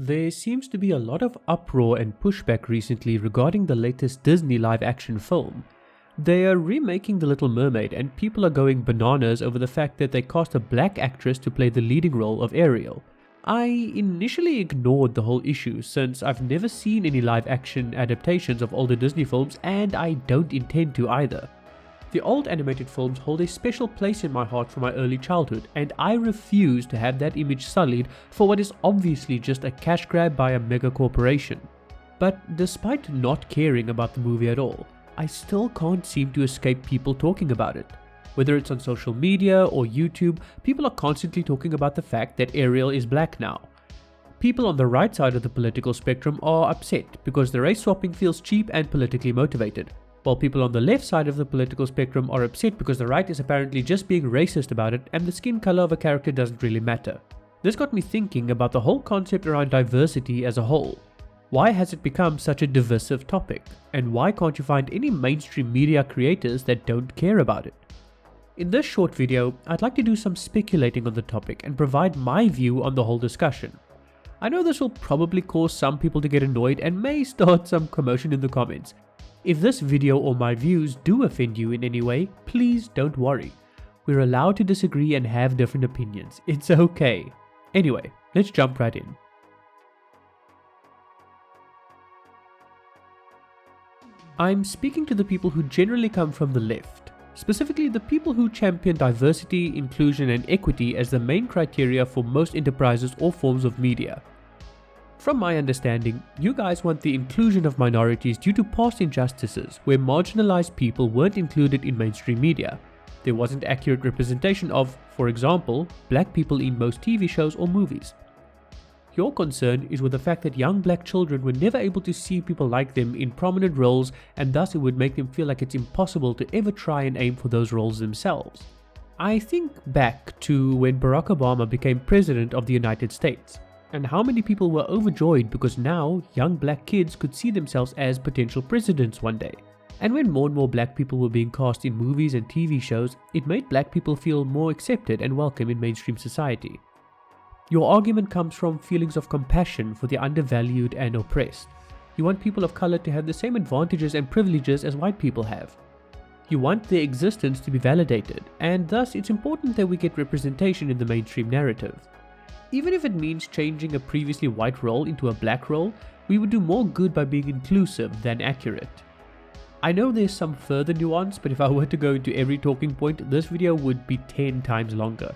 There seems to be a lot of uproar and pushback recently regarding the latest Disney live-action film. They are remaking The Little Mermaid and people are going bananas over the fact that they cast a black actress to play the leading role of Ariel. I initially ignored the whole issue since I've never seen any live-action adaptations of older Disney films and I don't intend to either. The old animated films hold a special place in my heart from my early childhood, and I refuse to have that image sullied for what is obviously just a cash grab by a mega corporation. But despite not caring about the movie at all, I still can't seem to escape people talking about it. Whether it's on social media or YouTube, people are constantly talking about the fact that Ariel is black now. People on the right side of the political spectrum are upset because the race swapping feels cheap and politically motivated, while people on the left side of the political spectrum are upset because the right is apparently just being racist about it and the skin color of a character doesn't really matter. This got me thinking about the whole concept around diversity as a whole. Why has it become such a divisive topic? And why can't you find any mainstream media creators that don't care about it? In this short video, I'd like to do some speculating on the topic and provide my view on the whole discussion. I know this will probably cause some people to get annoyed and may start some commotion in the comments. If this video or my views do offend you in any way, please don't worry. We're allowed to disagree and have different opinions. It's okay. Anyway, let's jump right in. I'm speaking to the people who generally come from the left, specifically the people who champion diversity, inclusion and equity as the main criteria for most enterprises or forms of media. From my understanding, you guys want the inclusion of minorities due to past injustices where marginalized people weren't included in mainstream media. There wasn't accurate representation of, for example, black people in most TV shows or movies. Your concern is with the fact that young black children were never able to see people like them in prominent roles and thus it would make them feel like it's impossible to ever try and aim for those roles themselves. I think back to when Barack Obama became president of the United States. And how many people were overjoyed because now young black kids could see themselves as potential presidents one day. And when more and more black people were being cast in movies and TV shows, it made black people feel more accepted and welcome in mainstream society. Your argument comes from feelings of compassion for the undervalued and oppressed. You want people of color to have the same advantages and privileges as white people have. You want their existence to be validated, and thus it's important that we get representation in the mainstream narrative. Even if it means changing a previously white role into a black role, we would do more good by being inclusive than accurate. I know there's some further nuance, but if I were to go into every talking point, this video would be 10 times longer.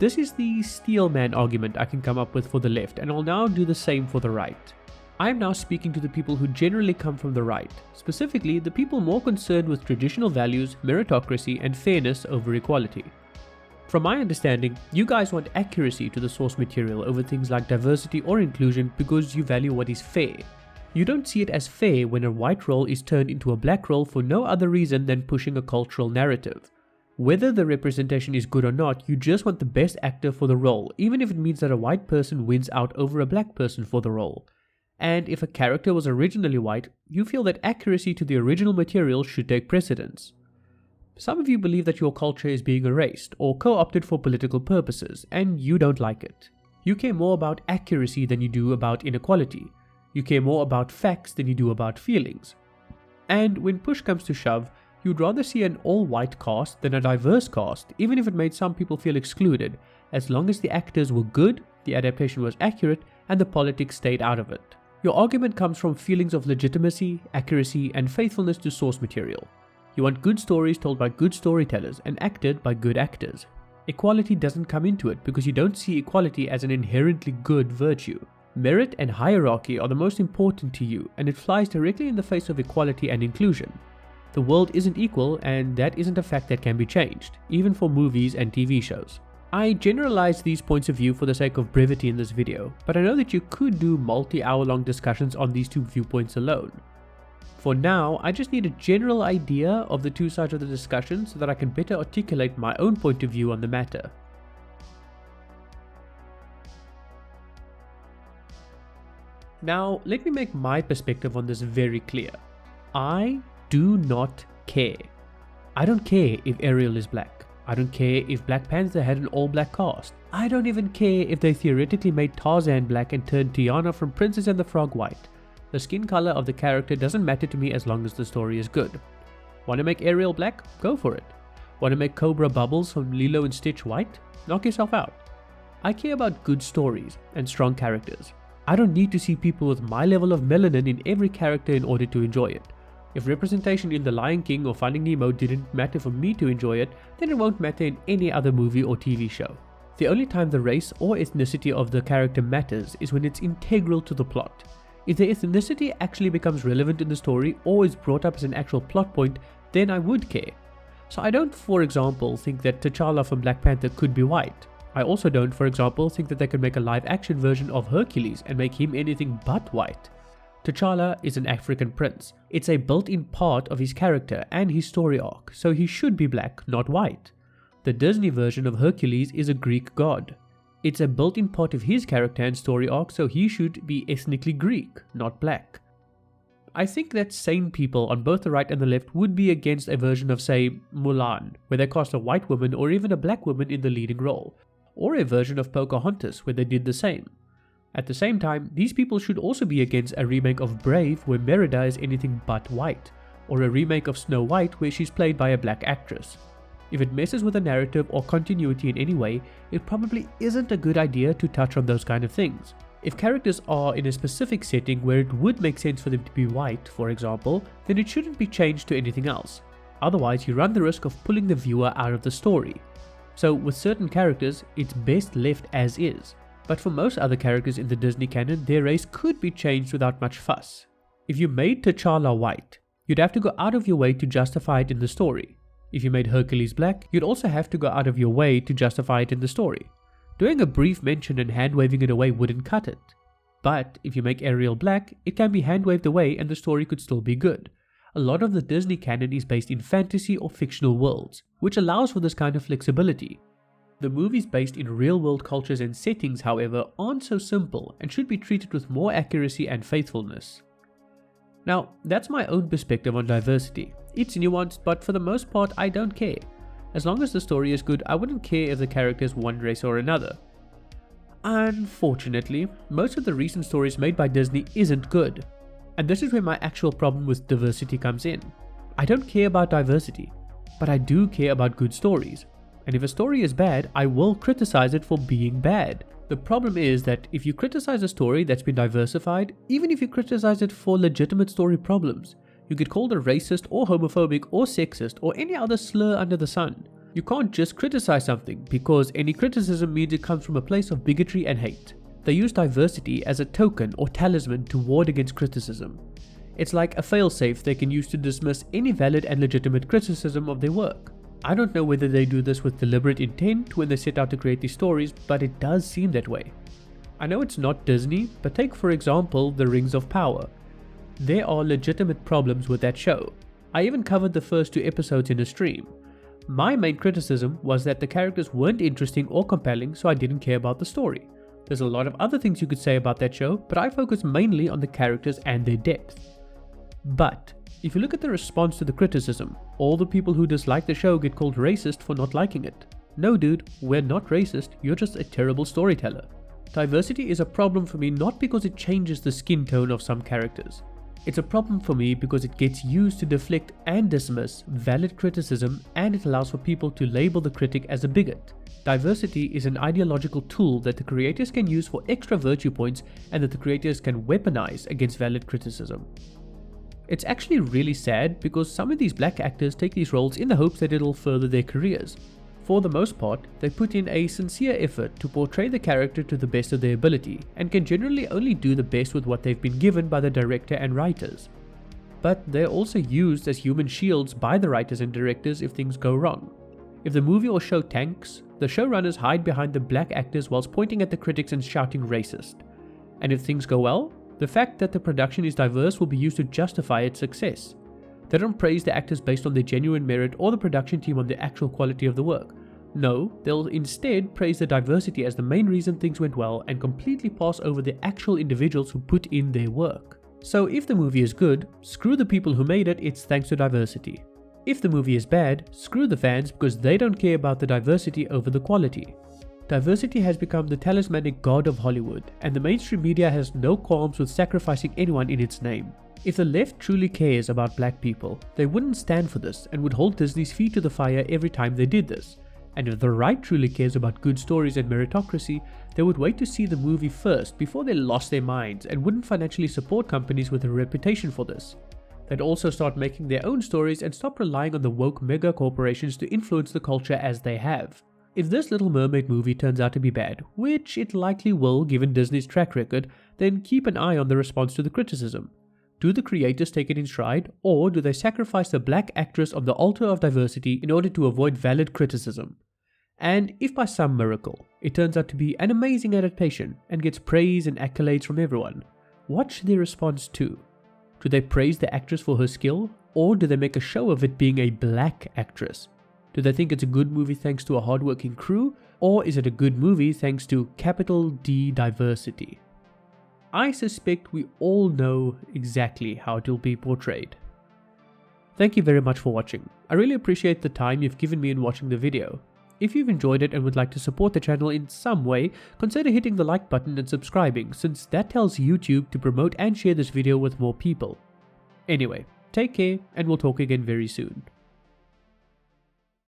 This is the steel man argument I can come up with for the left, and I'll now do the same for the right. I am now speaking to the people who generally come from the right, specifically the people more concerned with traditional values, meritocracy, and fairness over equality. From my understanding, you guys want accuracy to the source material over things like diversity or inclusion because you value what is fair. You don't see it as fair when a white role is turned into a black role for no other reason than pushing a cultural narrative. Whether the representation is good or not, you just want the best actor for the role, even if it means that a white person wins out over a black person for the role. And if a character was originally white, you feel that accuracy to the original material should take precedence. Some of you believe that your culture is being erased or co-opted for political purposes, and you don't like it. You care more about accuracy than you do about inequality. You care more about facts than you do about feelings. And when push comes to shove, you'd rather see an all-white cast than a diverse cast, even if it made some people feel excluded, as long as the actors were good, the adaptation was accurate, and the politics stayed out of it. Your argument comes from feelings of legitimacy, accuracy, and faithfulness to source material. You want good stories told by good storytellers and acted by good actors. Equality doesn't come into it because you don't see equality as an inherently good virtue. Merit and hierarchy are the most important to you, and it flies directly in the face of equality and inclusion. The world isn't equal, and that isn't a fact that can be changed, even for movies and TV shows. I generalize these points of view for the sake of brevity in this video, but I know that you could do multi-hour long discussions on these two viewpoints alone. For now, I just need a general idea of the two sides of the discussion so that I can better articulate my own point of view on the matter. Now, let me make my perspective on this very clear. I do not care. I don't care if Ariel is black. I don't care if Black Panther had an all-black cast. I don't even care if they theoretically made Tarzan black and turned Tiana from Princess and the Frog white. The skin color of the character doesn't matter to me as long as the story is good. Want to make Ariel black? Go for it. Want to make Cobra Bubbles from Lilo and Stitch white? Knock yourself out. I care about good stories and strong characters. I don't need to see people with my level of melanin in every character in order to enjoy it. If representation in The Lion King or Finding Nemo didn't matter for me to enjoy it, then it won't matter in any other movie or TV show. The only time the race or ethnicity of the character matters is when it's integral to the plot. If the ethnicity actually becomes relevant in the story or is brought up as an actual plot point, then I would care. So I don't, for example, think that T'Challa from Black Panther could be white. I also don't, for example, think that they could make a live action version of Hercules and make him anything but white. T'Challa is an African prince. It's a built-in part of his character and his story arc, so he should be black, not white. The Disney version of Hercules is a Greek god. It's a built-in part of his character and story arc, so he should be ethnically Greek, not black. I think that sane people on both the right and the left would be against a version of, say, Mulan, where they cast a white woman or even a black woman in the leading role, or a version of Pocahontas where they did the same. At the same time, these people should also be against a remake of Brave where Merida is anything but white, or a remake of Snow White where she's played by a black actress. If it messes with the narrative or continuity in any way, it probably isn't a good idea to touch on those kind of things. If characters are in a specific setting where it would make sense for them to be white, for example, then it shouldn't be changed to anything else. Otherwise, you run the risk of pulling the viewer out of the story. So with certain characters, it's best left as is. But for most other characters in the Disney canon, their race could be changed without much fuss. If you made T'Challa white, you'd have to go out of your way to justify it in the story. If you made Hercules black, you'd also have to go out of your way to justify it in the story. Doing a brief mention and hand-waving it away wouldn't cut it. But if you make Ariel black, it can be hand-waved away and the story could still be good. A lot of the Disney canon is based in fantasy or fictional worlds, which allows for this kind of flexibility. The movies based in real-world cultures and settings, however, aren't so simple and should be treated with more accuracy and faithfulness. Now, that's my own perspective on diversity. It's nuanced, but for the most part, I don't care. As long as the story is good, I wouldn't care if the character is one race or another. Unfortunately, most of the recent stories made by Disney isn't good. And this is where my actual problem with diversity comes in. I don't care about diversity, but I do care about good stories. And if a story is bad, I will criticize it for being bad. The problem is that if you criticize a story that's been diversified, even if you criticize it for legitimate story problems, you get called a racist or homophobic or sexist or any other slur under the sun. You can't just criticize something because any criticism means it comes from a place of bigotry and hate. They use diversity as a token or talisman to ward against criticism. It's like a failsafe they can use to dismiss any valid and legitimate criticism of their work. I don't know whether they do this with deliberate intent when they set out to create these stories, but it does seem that way. I know it's not Disney, but take for example The Rings of Power. There are legitimate problems with that show. I even covered the first 2 episodes in a stream. My main criticism was that the characters weren't interesting or compelling, so I didn't care about the story. There's a lot of other things you could say about that show, but I focus mainly on the characters and their depth. But if you look at the response to the criticism, all the people who dislike the show get called racist for not liking it. No dude, we're not racist, you're just a terrible storyteller. Diversity is a problem for me not because it changes the skin tone of some characters. It's a problem for me because it gets used to deflect and dismiss valid criticism, and it allows for people to label the critic as a bigot. Diversity is an ideological tool that the creators can use for extra virtue points and that the creators can weaponize against valid criticism. It's actually really sad because some of these black actors take these roles in the hopes that it'll further their careers. For the most part, they put in a sincere effort to portray the character to the best of their ability and can generally only do the best with what they've been given by the director and writers. But they're also used as human shields by the writers and directors if things go wrong. If the movie or show tanks, the showrunners hide behind the black actors whilst pointing at the critics and shouting racist. And if things go well, the fact that the production is diverse will be used to justify its success. They don't praise the actors based on their genuine merit or the production team on the actual quality of the work. No, they'll instead praise the diversity as the main reason things went well and completely pass over the actual individuals who put in their work. So if the movie is good, screw the people who made it, it's thanks to diversity. If the movie is bad, screw the fans because they don't care about the diversity over the quality. Diversity has become the talismanic god of Hollywood, and the mainstream media has no qualms with sacrificing anyone in its name. If the left truly cares about black people, they wouldn't stand for this and would hold Disney's feet to the fire every time they did this. And if the right truly cares about good stories and meritocracy, they would wait to see the movie first before they lost their minds and wouldn't financially support companies with a reputation for this. They'd also start making their own stories and stop relying on the woke mega corporations to influence the culture as they have. If this Little Mermaid movie turns out to be bad, which it likely will given Disney's track record, then keep an eye on the response to the criticism. Do the creators take it in stride, or do they sacrifice the black actress on the altar of diversity in order to avoid valid criticism? And if by some miracle, it turns out to be an amazing adaptation and gets praise and accolades from everyone, what should their response to? Do they praise the actress for her skill, or do they make a show of it being a black actress? Do they think it's a good movie thanks to a hardworking crew, or is it a good movie thanks to capital D diversity? I suspect we all know exactly how it will be portrayed. Thank you very much for watching. I really appreciate the time you've given me in watching the video. If you've enjoyed it and would like to support the channel in some way, consider hitting the like button and subscribing, since that tells YouTube to promote and share this video with more people. Anyway, take care and we'll talk again very soon.